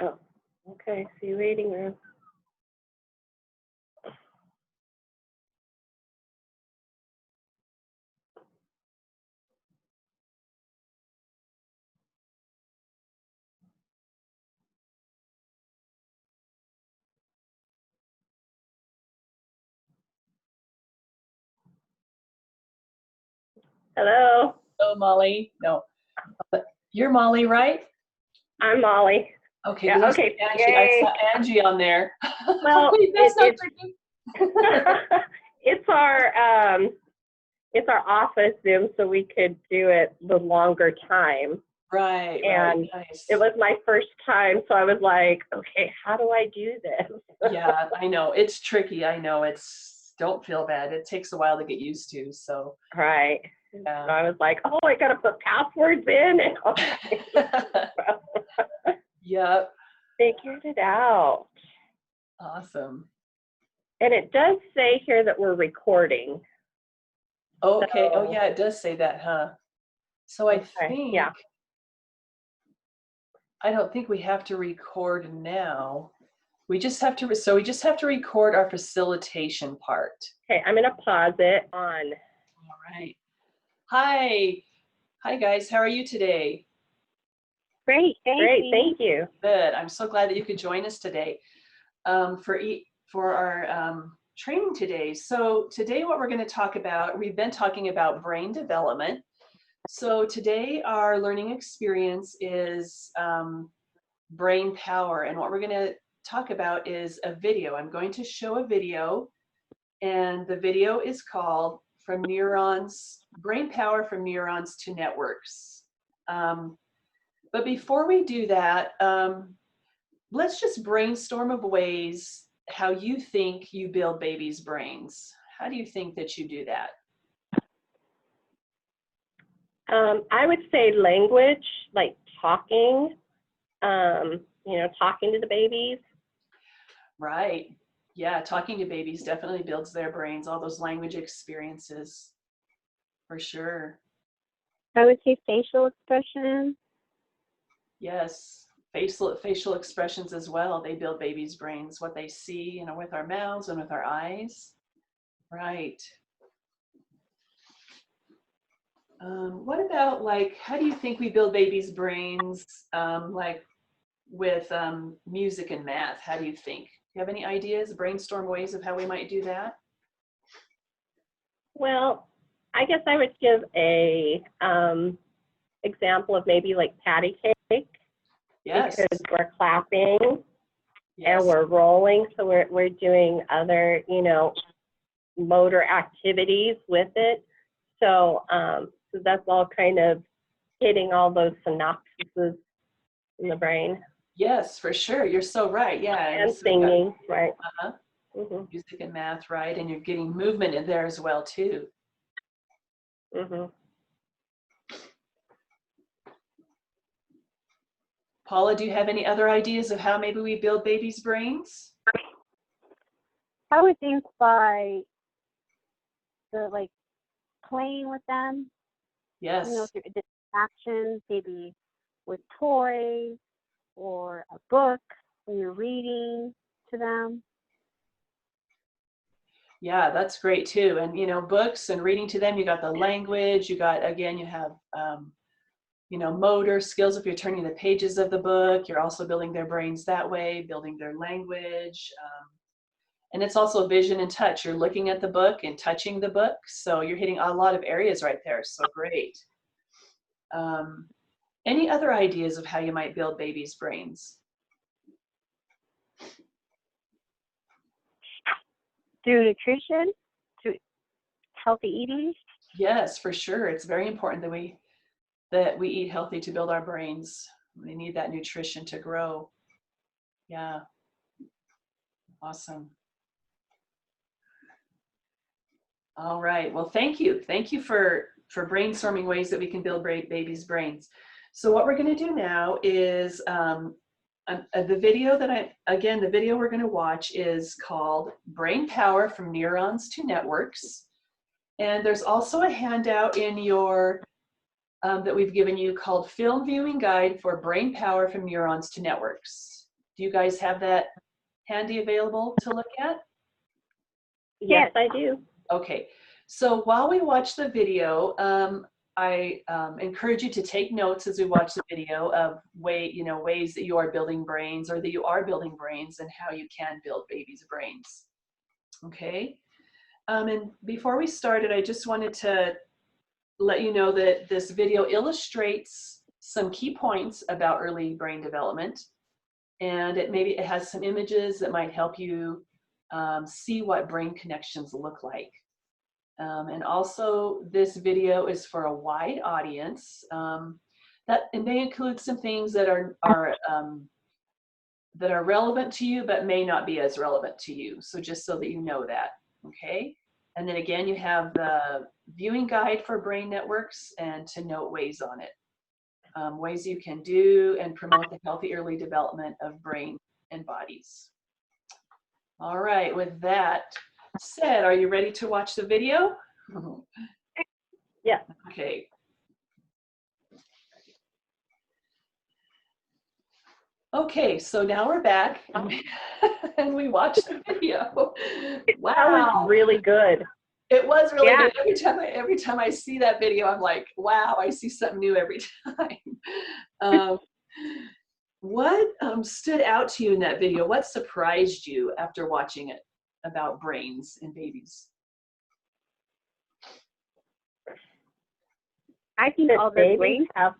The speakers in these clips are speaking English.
Oh, okay. See you waiting room. Hello. Oh, Molly. No, you're Molly, right? I'm Molly. Okay, Yeah. we used to Okay. Angie. I Yay. saw Angie on there. Well, Wait, that's not freaking. it's our office Zoom, so we could do it the longer time. Right, And nice. it was my first time, so I was like, okay, how do I do this? Yeah, I know. It's tricky. I know. Don't feel bad. It takes a while to get used to. So, Right. yeah. So I was like, oh, I got to put passwords in. Yep. Figured it out. Awesome. And it does say here that we're recording. Okay. Oh, So, yeah, it does say that, huh? So I okay. think, Yeah. I don't think we have to record now. We just have to, so we just have to record our facilitation part. Okay, I'm going to pause it on. All right. Hi. Hi, guys. How are you today? Great, Thank you. Good. I'm so glad that you could join us today for our training today. So today what we're going to talk about, we've been talking about brain development. So today our learning experience is brain power. And what we're going to talk about is a video. I'm going to show a video, and the video is called Brain Power from Neurons to Networks. But before we do that, let's just brainstorm of ways how you think you build babies' brains. How do you think that you do that? I would say language, like talking, talking to the babies. Right. Yeah, talking to babies definitely builds their brains, all those language experiences, for sure. I would say facial expression. Yes, facial expressions as well. They build babies' brains, what they see, with our mouths and with our eyes. Right. What about, like, how do you think we build babies' brains, like with music and math? How do you think? Do you have any ideas, brainstorm ways of how we might do that? Well, I guess I would give a example of maybe like patty cake. Yes. Because we're clapping Yes. and we're rolling, so we're doing other, motor activities with it. So so that's all kind of hitting all those synapses in the brain. Yes, for sure. You're so right. Yeah. And singing, right? Uh-huh. Mm-hmm. Music and math, right? And you're getting movement in there as well, too. Mm-hmm. Paula, do you have any other ideas of how maybe we build babies' brains? I would think by playing with them. Yes. Through distractions, maybe with toys or a book when you're reading to them. Yeah, that's great too. And books and reading to them, you got the language, you have motor skills. If you're turning the pages of the book, you're also building their brains that way, building their language. And it's also vision and touch. You're looking at the book and touching the book. So you're hitting a lot of areas right there. So great. Any other ideas of how you might build babies' brains? Through nutrition, through healthy eating. Yes, for sure. It's very important that we eat healthy to build our brains. We need that nutrition to grow. Yeah. Awesome. All right. Well, thank you. Thank you for brainstorming ways that we can build babies' brains. So what we're going to do now is the video the video we're going to watch is called Brain Power from Neurons to Networks. And there's also a handout in your that we've given you called Film Viewing Guide for Brain Power from Neurons to Networks. Do you guys have that handy available to look at? Yes, I do. Okay, so while we watch the video, I encourage you to take notes as we watch the video of ways that you are building brains, or that you are building brains, and how you can build babies' brains. Okay, and before we started, I just wanted to let you know that this video illustrates some key points about early brain development, and it has some images that might help you see what brain connections look like. And also, this video is for a wide audience. That it may include some things that are relevant to you, but may not be as relevant to you. So just so that you know that, okay? And then again, you have the viewing guide for brain networks and to note ways on it. Ways you can do and promote the healthy early development of brain and bodies. All right, with that said, are you ready to watch the video? Yeah. Okay. Okay, so now we're back and we watched the video. Wow. That was really good. It was really Yeah. good. Every time I see that video, I'm like, wow, I see something new every time. What stood out to you in that video? What surprised you after watching it about brains in babies? I think That all their babies brains. have.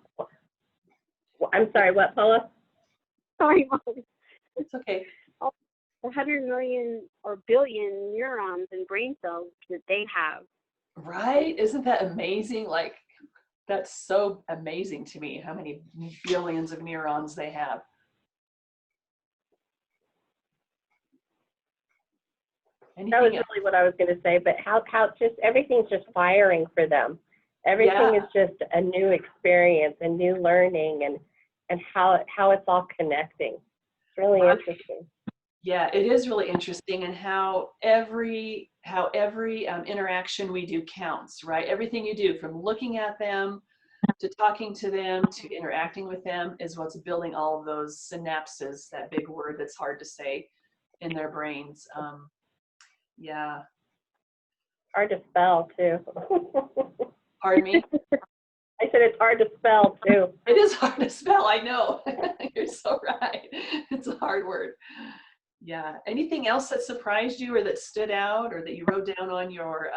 I'm sorry, what, Paula? Sorry, Mom. It's okay. 100 million or billion neurons and brain cells that they have. Right? Isn't that amazing? Like, that's so amazing to me, how many billions of neurons they have. That was Anything else? really what I was going to say, but how just everything's just firing for them. Everything Yeah. is just a new experience, a new learning, and how it's all connecting. It's really Right. interesting. Yeah, it is really interesting, and how every interaction we do counts, right? Everything you do, from looking at them to talking to them to interacting with them, is what's building all of those synapses, that big word that's hard to say, in their brains. Yeah. Hard to spell too. Pardon me? I said it's hard to spell too. It is hard to spell, I know. You're so right. It's a hard word. Yeah. Anything else that surprised you or that stood out or that you wrote down on your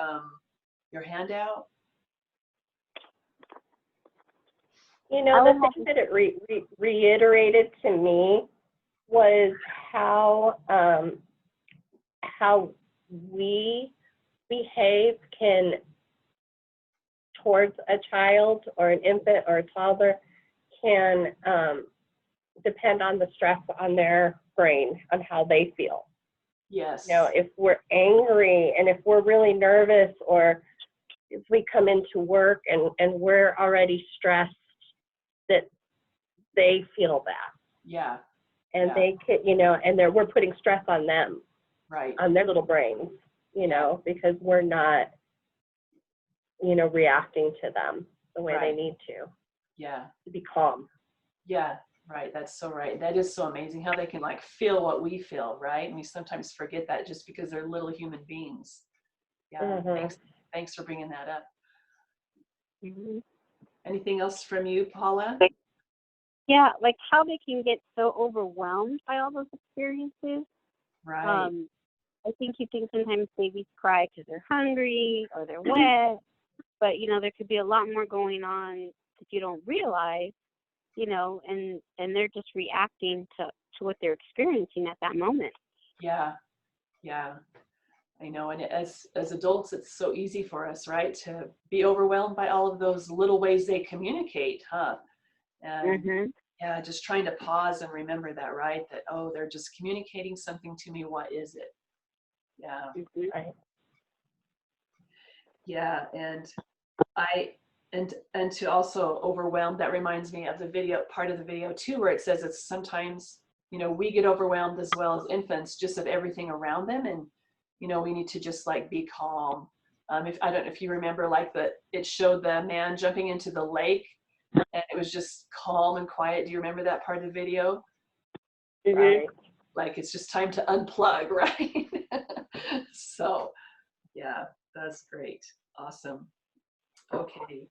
handout? You know, the thing that it reiterated to me was how we behave towards a child or an infant or a toddler can depend on the stress on their brain, on how they feel. Yes. You know, if we're angry and if we're really nervous, or if we come into work and we're already stressed, that they feel that. Yeah. And Yeah. they could, and we're putting stress on them, Right. on their little brains, because we're not, reacting to them the way Right. they need to Yeah. be calm. Yeah. Right. That's so right. That is so amazing how they can like feel what we feel, right? And we sometimes forget that just because they're little human beings. Yeah. Mhm. Thanks for bringing that up. Mm-hmm. Anything else from you, Paula? Yeah, like how they can get so overwhelmed by all those experiences. Right. I think you think sometimes babies cry because they're hungry or they're wet, but there could be a lot more going on that you don't realize, and they're just reacting to what they're experiencing at that moment. Yeah. Yeah. I know, and as adults, it's so easy for us, right, to be overwhelmed by all of those little ways they communicate, huh? And Mm-hmm. yeah, just trying to pause and remember that, right? That, oh, they're just communicating something to me. What is it? Yeah. Mm-hmm. Right. Yeah, and to also overwhelm, that reminds me of the video, part of the video too, where it says it's sometimes, we get overwhelmed as well as infants, just of everything around them, and we need to just like be calm. If I don't know if you remember, like it showed the man jumping into the lake, and it was just calm and quiet. Do you remember that part of the video? Right. Like it's just time to unplug, right? So, yeah, that's great. Awesome. Okay.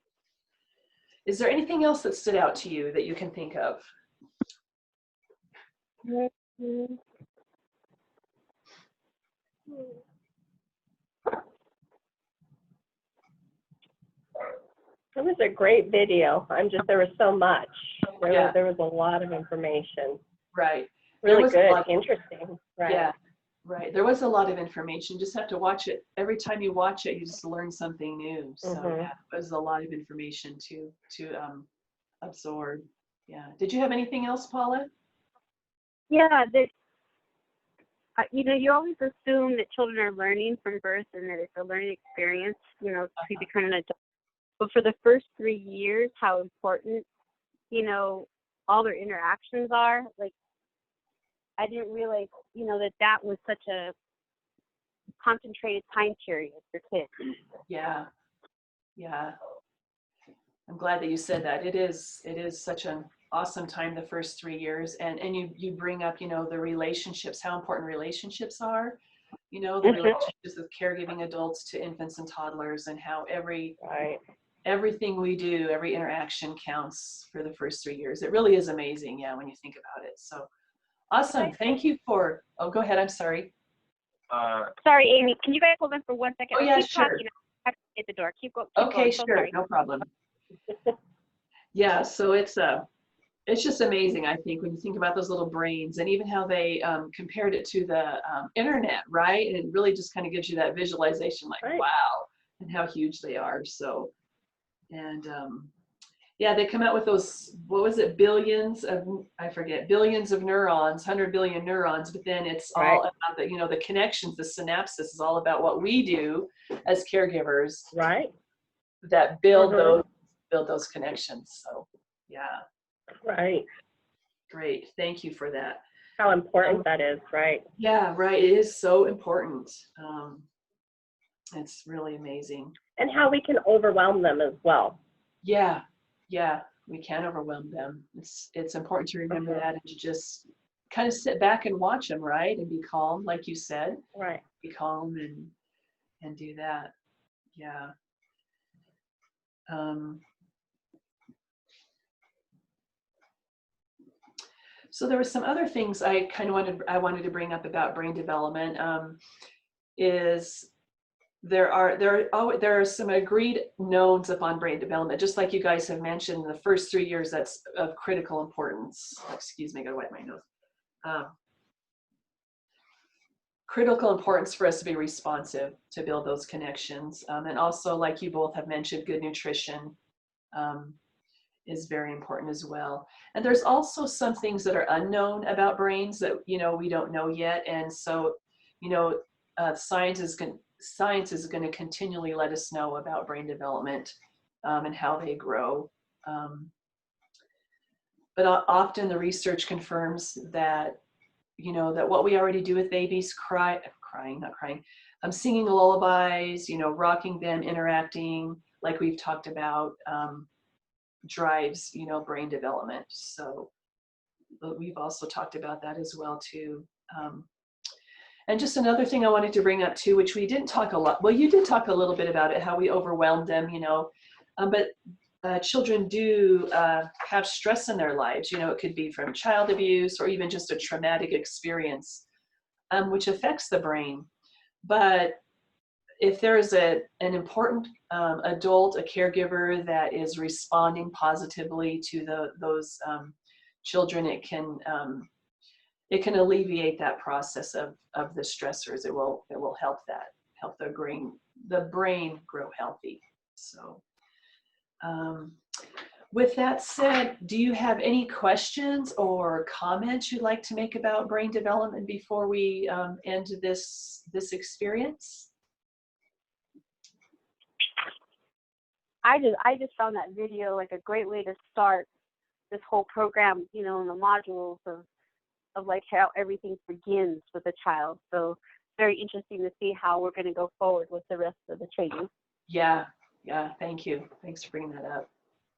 Is there anything else that stood out to you that you can think of? Mhm. It was a great video. There was so much. Yeah. There was a lot of information. Right. There Really was a good, lot. interesting. Right. Yeah, right. There was a lot of information. You just have to watch it. Every time you watch it, you just learn something new. So Mhm. yeah, it was a lot of information to absorb. Yeah. Did you have anything else, Paula? Yeah, that you know, you always assume that children are learning from birth and that it's a learning experience, you know, to become an adult. But for the first 3 years, how important, you know, all their interactions are. Like, I didn't realize, you know, that was such a concentrated time period for kids. Yeah, yeah. I'm glad that you said that. It is such an awesome time the first 3 years, and you bring up, you know, the relationships, how important relationships are, you know, the relationships with caregiving adults to infants and toddlers, and how Right. everything we do, every interaction counts for the first 3 years. It really is amazing, yeah, when you think about it. So awesome. Thank you for, oh, go ahead. I'm sorry. Sorry, Amy. Can you guys hold on for 1 second? Oh, yeah, Keep sure. talking. I have to get the door. Keep going. Okay, So sure. sorry. No problem. Yeah, so it's just amazing, I think, when you think about those little brains and even how they compared it to the internet, right? And it really just kind of gives you that visualization, like, Right. wow, and how huge they are. So, and yeah, they come out with those, what was it, billions of neurons, 100 billion neurons, but then it's Right. all about the, you know, the connections, the synapses is all about what we do as caregivers Right. that build Mhm. those connections. So, yeah. Right. Great, thank you for that. How important that is, right? Yeah, right, it is so important. It's really amazing. And how we can overwhelm them as well. Yeah, yeah, we can overwhelm them. It's important to remember Mhm. that and to just kind of sit back and watch them, right? And be calm, like you said, Right. be calm and do that. Yeah. So there were some other things I wanted to bring up about brain development. Is there are some agreed knowns upon brain development, just like you guys have mentioned. The first 3 years, that's of critical importance. Excuse me, I gotta wipe my nose. Critical importance for us to be responsive, to build those connections, and also, like you both have mentioned, good nutrition is very important as well. And there's also some things that are unknown about brains that, you know, we don't know yet, and so, you know, science is going to continually let us know about brain development and how they grow. But often the research confirms that, you know, that what we already do with babies, singing lullabies, you know, rocking them, interacting, like we've talked about, drives, you know, brain development. So but we've also talked about that as well too. And just another thing I wanted to bring up too, which we didn't talk a lot, well, you did talk a little bit about it, how we overwhelmed them, you know, but children do have stress in their lives. You know, it could be from child abuse or even just a traumatic experience, which affects the brain. But if there is an important adult, a caregiver that is responding positively to those children, it can alleviate that process of the stressors. It will help the brain grow healthy. So with that said, do you have any questions or comments you'd like to make about brain development before we end this experience? I just found that video like a great way to start this whole program, you know, in the modules of like how everything begins with a child. So very interesting to see how we're going to go forward with the rest of the training. Yeah, thank you. Thanks for bringing that up.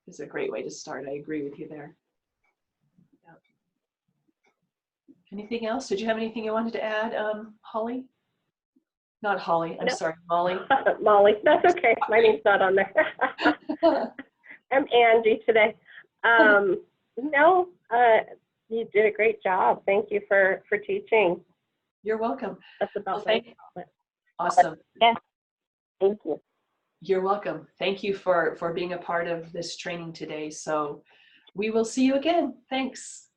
It's a great way to start. I agree with you there. Yeah. Anything else? Did you have anything you wanted to add, Holly? Not Holly, I'm No. sorry, Molly. Molly, that's okay. My name's not on there. I'm Angie today. No, you did a great job. Thank you for teaching. You're welcome. That's about Well, right. Awesome. Thank you. You're welcome. Thank you for being a part of this training today. So we will see you again. Thanks.